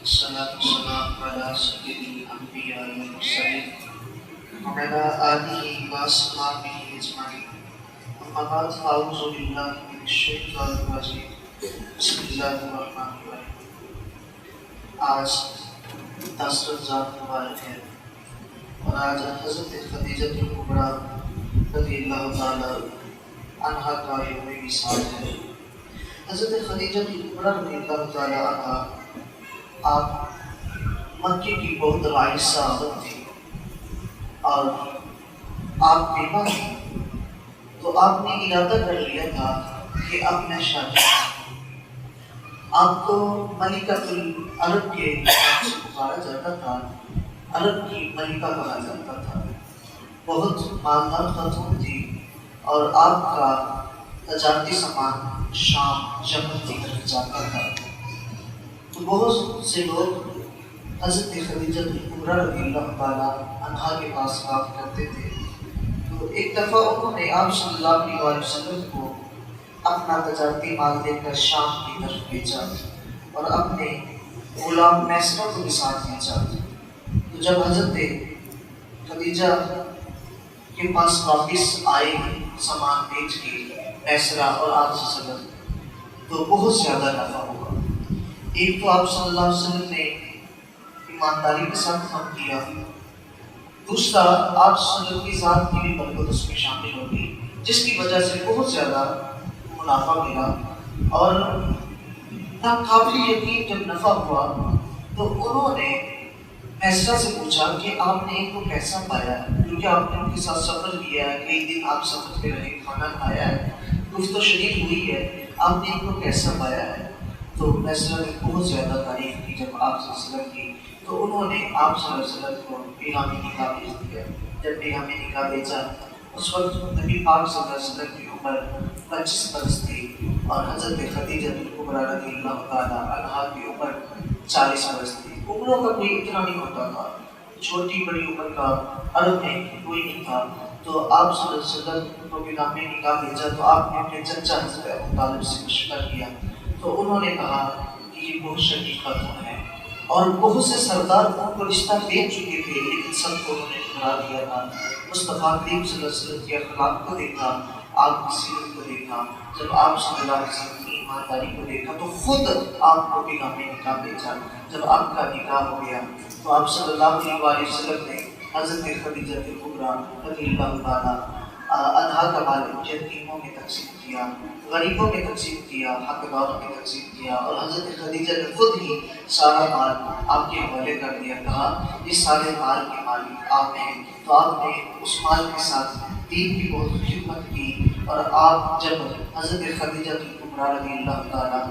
الصلاة والسلام على سيد الأنبياء والمرسلين وعلى آله وأصحابه أجمعين. أما بعد فأعوذ بالله من الشيطان الرجيم. بسم الله الرحمن الرحيم. آج 10 رمضان مبارک ہے اور آج حضرت خدیجہ کبریٰ رضی اللہ تعالی عنہا کا یوم وصال ہے۔ حضرت خدیجہ کبریٰ رضی اللہ تعالی عنہا آپ مکے کی بہت رائج صحابت تھی اور آپ بیوہ تھی، تو آپ نے ارادہ کر لیا تھا کہ اب میں شادی کروں۔ آپ کو ملکۃ العرب کے نام سے پکارا جاتا تھا، عرب کی ملکہ کہا جاتا تھا۔ بہت مالدار خاتون تھی اور آپ کا تجارتی سامان شام یمن کی طرف جاتا تھا۔ تو بہت سے لوگ حضرت خدیجہ کبریٰ رضی اللہ تعالیٰ عنہا کے پاس کام کرتے تھے۔ تو ایک دفعہ انہوں نے آپ صلی اللہ علیہ وسلم کو اپنا تجارتی مال دے کر شام کی طرف بھیجا اور اپنے غلام میسرہ کو بھی ساتھ بھیجا۔ تو جب حضرت خدیجہ کے پاس واپس آئے سامان بیچ کے میسرہ اور آپ صلی اللہ علیہ وسلم، تو بہت زیادہ نفع ہوا۔ ایک تو آپ صلی اللہ علیہ وسلم نے ایمانداری کے ساتھ کام کیا، دوسرا آپ صلی اللہ علیہ وسلم کی ذات کی بھی برکت اس میں شامل ہوگی، جس کی وجہ سے بہت زیادہ منافع ملا۔ اور ناقابل یقین جب نفع ہوا تو انہوں نے میسرہ سے پوچھا کہ آپ نے ان کو کیسا پایا ہے، کیونکہ آپ نے ان کے ساتھ سفر کیا ہے، کئی دن آپ سفر پہ رہے، کھانا کھایا ہے، گفت و شنید ہوئی ہے، آپ نے ان کو کیسا پایا ہے؟ تو میسرہ نے بہت زیادہ تعریف کی جب آپ صلی اللہ علیہ وسلم کی، تو انہوں نے آپ صلی اللہ علیہ وسلم کو پیغامی نکاح بھیج دیا۔ جب پیغامی نکاح بھیجا اس وقت نبی پاک صلی اللہ علیہ وسلم کی عمر 25 برس تھی اور حضرت خدیجہ کبریٰ رضی اللہ تعالیٰ عنہا کی عمر 40 برس تھی۔ عمروں کا کوئی اتنا نہیں ہوتا تھا، چھوٹی بڑی عمر کا عرب میں کوئی نہیں تھا۔ تو آپ صلی اللہ علیہ وسلم کو پیغامی نکاح بھیجا تو آپ نے اپنے چچا حضرت ابو طالب سے مشورہ کیا، تو انہوں نے کہا کہ یہ بہت شریف خاتون ہے اور بہت سے سردار ان کو رشتہ دے چکے تھے، لیکن سب کو انہوں نے ٹھکرا دیا تھا۔ مصطفیٰ کریم صلی اللہ علیہ وسلم کے اخلاق کو دیکھا، آپ کی سیرت کو دیکھا، جب آپ صلی اللہ علیہ وسلم کی ایمانداری کو دیکھا تو خود آپ کو پیغامی نکاح بھیجا۔ جب آپ کا نکاح ہو گیا تو آپ صلی اللہ علیہ وسلم نے حضرت خدیجہ کبریٰ رضی اللہ تعالیٰ عنہا کا مال یتیموں میں تقسیم کیا، غریبوں میں تقسیم کیا، حقداروں میں تقسیم کیا، اور حضرت خدیجہ نے خود ہی سارا مال آپ کے حوالے کر دیا، کہا یہ سارے مال کے مالک آپ ہیں۔ تو آپ نے اس مال کے ساتھ دین کی بہت خدمت کی، اور آپ جب حضرت خدیجہ کبریٰ رضی اللہ تعالیٰ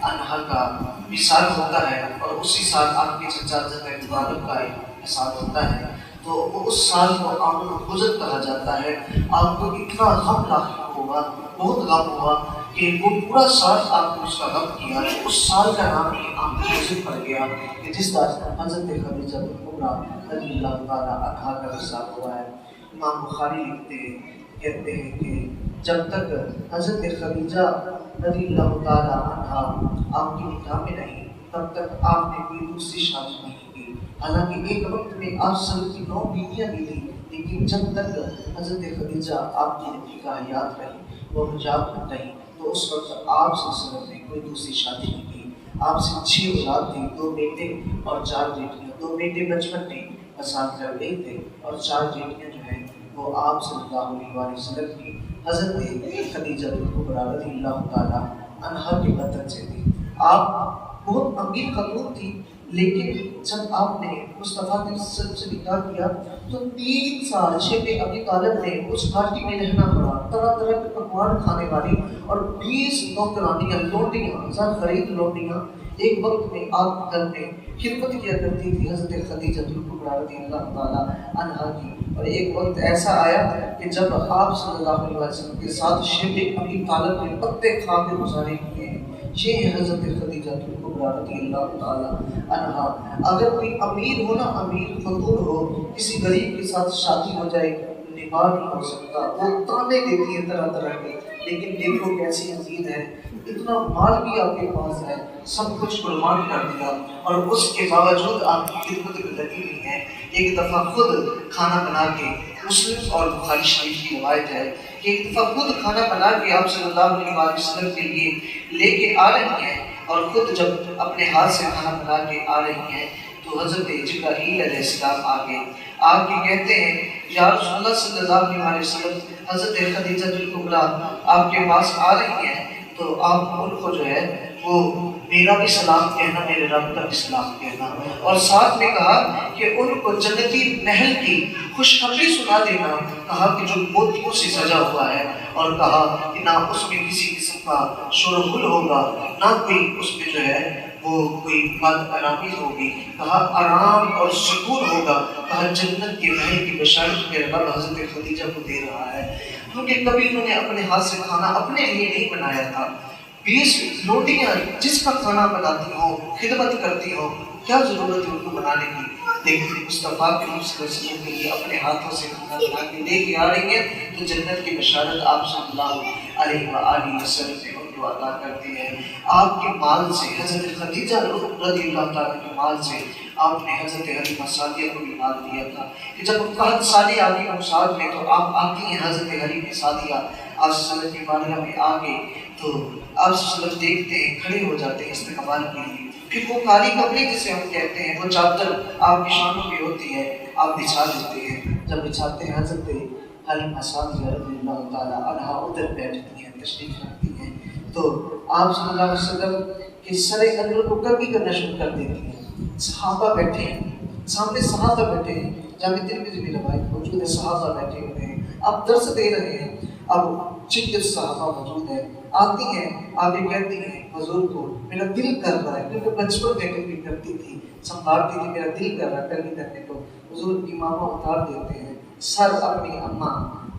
عنہا کا وصال ہوتا ہے اور اسی سال آپ کے چچا حضرت ابو طالب کا وصال ہوتا ہے، تو اس سال کو عام الحزن کہا جاتا ہے۔ آپ کو اتنا غم لاحق ہوا، بہت غم ہوا کہ وہ پورا سال آپ نے اس کا غم کیا، اس سال کا نام ہی عام الحزن پڑ گیا کہ جس طرح حضرت خدیجہ کبریٰ رضی اللہ تعالیٰ عنہا کا وصال ہوا ہے۔ امام بخاری کہتے ہیں کہ جب تک حضرت خدیجہ رضی اللہ تعالیٰ عنہا آپ کے نکاح میں نہیں، تب تک آپ نے کوئی دوسری شادی نہیں کی۔ حالانکہ ایک وقت میں آپ صلی اللہ علیہ وسلم کی 9 بیویاں بھی تھیں، لیکن جب تک حضرت خدیجہ آپ کی نبی کا حیات رہی، وہ حجاب رہی، تو اس وقت آپ صلی اللہ علیہ وسلم نے کوئی دوسری شادی نہیں کی۔ آپ سے 6 اولاد تھی، 2 بیٹے اور 4 بیٹیاں۔ 2 بیٹے بچپن میں وصال کر گئے تھے اور 4 بیٹیاں جو ہیں وہ آپ صلی اللہ علیہ وسلم کی حضرت خدیجہ کبریٰ رضی اللہ تعالیٰ عنہا کے بطن سے تھی۔ آپ بہت امیر خاتون تھی، لیکن جب آپ نے مصطفیٰ کے وسلم سے نکاح کیا تو 3 سال شیخ ابی طالب نے اس گھاٹی میں رہنا پڑا، طرح طرح کے پکوان کھانے والی اور 20 نوکرانیاں، لونڈیاں، زر خرید لونڈیاں ایک وقت میں آپ کے گھر میں خدمت کیا کرتی تھی حضرت خدیجہ کبریٰ رضی اللہ تعالیٰ عنہا کی۔ اور ایک وقت ایسا آیا کہ جب آپ صلی اللہ علیہ وسلم کے ساتھ شیخ ابی طالب نے پتے کھا کے گزارے کیے ہیں، یہ حضرت خدیجہ کبریٰ رضی اللہ تعالیٰ عنہا۔ اگر کوئی امیر ہو نا، امیر خاتون ہو، کسی غریب کے ساتھ شادی ہو جائے، نکاح نہیں ہو سکتا، وہ تانے دیتی ہے طرح طرح کے لیکن دیکھو کیسی عزیز ہے، اتنا مال بھی آپ کے پاس ہے، سب کچھ قربان کر دیا، اور اس کے باوجود آپ کی خدمت میں لگی ہوئی ہیں۔ ایک دفعہ خود کھانا بنا کے، مسلم اور بخاری شریف کی روایت ہے کہ ایک دفعہ خود کھانا بنا کے آپ صلی اللہ علیہ وسلم کے لیے لے کے آ رہی ہیں، اور خود جب اپنے ہاتھ سے کھانا بنا کے آ رہی ہیں تو حضرت جبرائیل علیہ السلام آگے آ کے کہتے ہیں یا رسول اللہ صلی اللہ علیہ وسلم، حضرت خدیجہ الکبریٰ آپ کے پاس آ رہی ہیں، تو آپ ان کو جو ہے وہ میرا بھی سلام کہنا، میرے رب کا بھی سلام کہنا، اور ساتھ میں کہا کہ ان کو جنتی محل کی خوشخبری سنا دینا، کہا کہ جو موتیوں سے سجا ہوا ہے، اور کہا کہ نہ اس میں کسی قسم کا شور و غل ہوگا، نہ کوئی اس میں جو ہے وہ کوئی بد آرامی ہوگی، کہا آرام اور سکون ہوگا، کہا جنت کے محل کی بشارت میرے رب حضرت خدیجہ کو دے رہا ہے، کیونکہ کبھی انہوں نے اپنے ہاتھ سے کھانا اپنے لیے نہیں بنایا تھا۔ 20 روٹیاں جس کا کھانا بناتی ہوں، خدمت کرتی ہوں، کیا ضرورت ہے ان کو بنانے کی، لیکن مصطفیٰ کے صلی اللہ علیہ وسلم کے لیے اپنے ہاتھوں سے کھانا بنا کے لے کے آ رہی ہیں، تو جنت کی بشارت آپ صلی اللہ علیہ وآلہ وسلم نے ان کو عطا کرتی ہے۔ آپ کے مال سے، حضرت خدیجہ رضی اللہ تعالیٰ کے مال سے آپ نے حضرت حلیمہ سعدیہ کو بھی مال دیا تھا کہ جب 61 سالی آگے موساد میں، تو آپ آتی ہیں حضرت حلیمہ سعدیہ آپ صلی اللہ علیہ وسلم کی بارگاہ میں آگے، تو آپ صلی اللہ علیہ وسلم دیکھتے ہیں، کھڑے ہو جاتے ہیں استقبال کے لیے، پھر وہ کالی کپڑے جسے ہم کہتے ہیں، وہ چادر آپ کی شانوں پہ ہوتی ہے، آپ بچھا دیتے ہیں۔ جب بچھاتے ہیں حضرت حلیمہ سعدیہ رضی اللہ تعالیٰ عنہا ادھر بیٹھتی ہیں، تشریف رکھتی ہیں، تو آپ صلی اللہ علیہ وسلم کے سر انور کو کبھی کرنا شروع کر دیتی ہیں۔ صحابہ بیٹھے ہیں، سامنے صحابہ بیٹھے ہیں، جامع ترمذی میں روایت موجود ہے، صحابہ بیٹھے ہوئے ہیں، آپ درس دے رہے ہیں، اب جتنے صحابہ موجود ہیں، آتی ہیں، آگے کہتی ہیں حضور کو میرا دل کر رہا ہے، کیونکہ بچپن میں کبھی کرتی تھی، سنبھالتی تھی، میرا دل کر رہا ہے کبھی کرنے کو، حضور امامہ اتار دیتے ہیں، سر اپنی اماں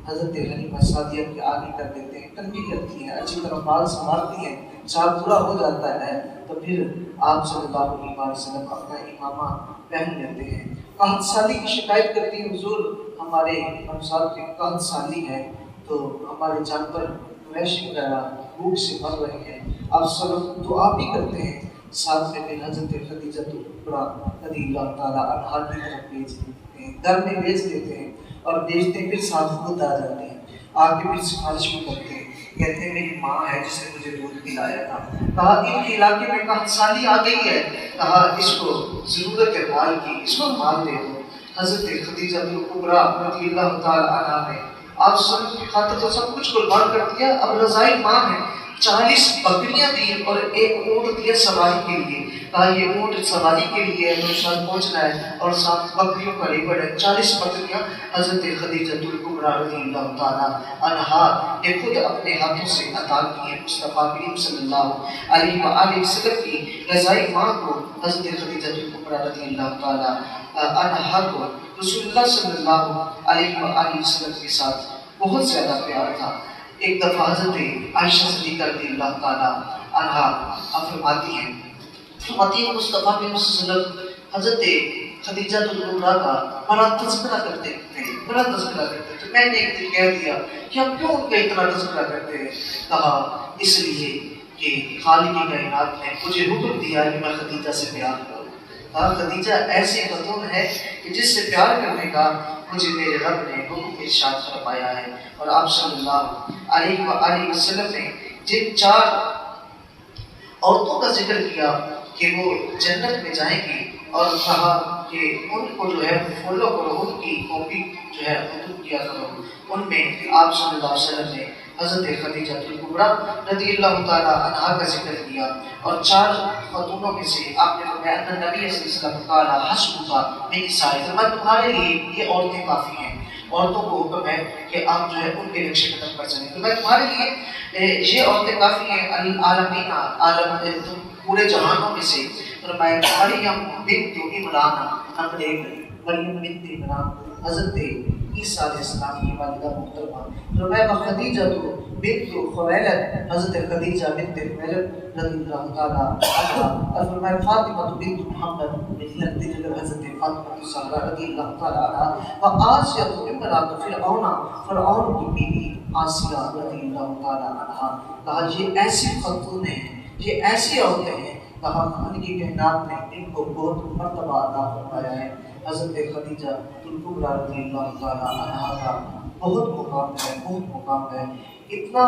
حضرت حلیمہ سعدیہ کے آگے کر دیتے ہیں، کنگھی کرتی ہیں، اچھی طرح بال سنبھالتی ہیں، چاک پورا ہو جاتا ہے تو پھر آپ صلی اللہ علیہ وسلم اپنا امامہ پہن لیتے ہیں۔ 61 سالی کی شکایت کرتی ہیں، حضور ہمارے ہم صاحب کی 61 سالی ہے، تو ہمارے جانور مویشی وغیرہ بھوک سے مر رہے ہیں، آپ سب دعا بھی کرتے ہیں، ساتھ میں پھر حضرت خدیجہ الکبریٰ رضی اللہ تعالیٰ عنہا کی طرف بھیج دیتے ہیں، گھر میں بھیج دیتے ہیں، اور بھیجتے ہیں، پھر ساتھ خود آ جاتے ہیں، آ کے پھر سفارش بھی کرتے ہیں، کہتے ہیں میری ماں ہے جس نے مجھے دودھ پلایا تھا، کہا ان کے علاقے میں 61 سالی آ گئی ہے، کہا اس کو ضرورت ہے مال کی، اس کو مال دے دو۔ حضرت خدیجہ الکبریٰ رضی اللہ تعالیٰ عنہا نے آپ سب کی خاطر تو سب کچھ قربان کر دیا، اب رضائی ماں ہے، 40 بکریاں دی اور ایک اونٹ دیا سواری کے لیے، کہا یہ اونٹ سواری کے لیے میرے ساتھ پہنچنا ہے، اور ساتھ بکریوں کا ریوڑ ہے، 40 بکریاں حضرت خدیجہ الکبریٰ رضی اللہ تعالیٰ عنہا نے خود اپنے ہاتھوں سے عطا کی ہیں مصطفیٰ کریم صلی اللہ علیہ وآلہ وسلم کی رضائی ماں کو، حضرت خدیجہ الکبریٰ رضی اللہ تعالیٰ عنہا کو رسول اللہ صلی اللہ علیہ وآلہ وسلم کے ساتھ بہت زیادہ پیار تھا۔ ایک دفعہ حضرت عائشہ صدیقہ رضی اللہ تعالیٰ عنہا فرماتی ہیں مصطفیٰ کے وسلم حضرت خدیجہ الکبریٰ کا بڑا تذکرہ کرتے تھے، بڑا تذکرہ کرتے تھے، میں نے ایک دن کہہ دیا کہ آپ کیوں ان کا اتنا تذکرہ کرتے ہیں، کہا اس لیے کہ خالق کائنات نے مجھے حکم دیا ہے کہ میں خدیجہ سے پیار کروں، کہا خدیجہ ایسی خاتون ہے کہ جس سے پیار کرنے کا مجھے میرے رب نے حکم ارشاد فرمایا ہے۔ اور آپ صلی اللہ علیہ وآلہ وسلم نے جن 4 عورتوں کا ذکر کیا کہ وہ جنت میں جائیں گی، اور کہا کہ ان کو جو ہے فالو کرو، ان کی کاپی جو ہے خود کیا کرو، ان میں آپ صلی اللہ علیہ وسلم نے حضرت خدیجہ الکبریٰ رضی اللہ تعالیٰ عنہا کا ذکر کیا، اور 4 خاتونوں میں سے آپ نے فرمایا ان نبی صلی اللہ علیہ وسلم قال حسبک من نساء، فرمایا تمہارے لیے یہ عورتیں کافی ہیں، عورتوں کو حکم ہے کہ آپ جو ہے ان کے نقش قدم پر چلیں، فرمایا تمہارے لیے یہ عورتیں کافی ہیں، العالمین عالم تم پورے جہانوں میں سے، فرمایا مریم بنت عمران، نمبر 1 مریم بنت عمران حضرت عیسیٰ علیہ السلام کی والدہ محترمہ، فرمایا خدیجہ بنت خویلد حضرت خدیجہ بنت خویلد رضی اللہ تعالیٰ عنہا، اور فرمایا فاطمہ بنت محمد لگتے جگر حضرت فاطمہ الزہرا رضی اللہ تعالیٰ عنہا، و آسیہ امرأۃ فرعون، فرعون کی بیوی آسیہ رضی اللہ تعالیٰ عنہ، کہا یہ ایسی خاتونیں ہیں، یہ ایسی عورتیں ہیں، کہا ان کی کائنات نے ان کو بہت مرتبہ عطا فرمایا ہے۔ حضرت خدیجہ الکبریٰ رضی اللہ تعالیٰ عنہ کا بہت مقام ہے، بہت مقام ہے، اتنا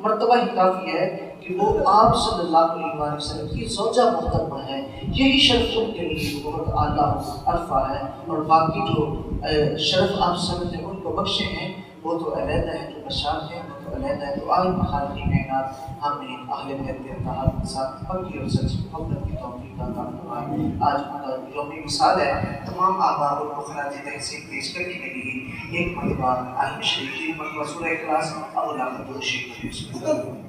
مرتبہ ہی کافی ہے کہ وہ آپ صلی اللہ علیہ وسلم کی زوجہ محترمہ ہے۔ یہی شرف ان کے لیے بہت اعلیٰ عرفہ ہے، اور باقی جو شرف آپ سب نے ان کو بخشے ہیں وہ تو علیحدہ ہے، جو بشار ہیں وہ تو علیحدہ ہے۔ تو آج خالق کائنات ہمیں اہل بیت کے اتحاد کے ساتھ پکی اور سچی محبت کی توفیق عطا فرمائے۔ آج یوم وصال ہے، تمام آباء کو خراج تحسین پیش کرنے کے لیے ایک مرتبہ آئے شریف، ایک مرتبہ سورہ اخلاص اور درود شریف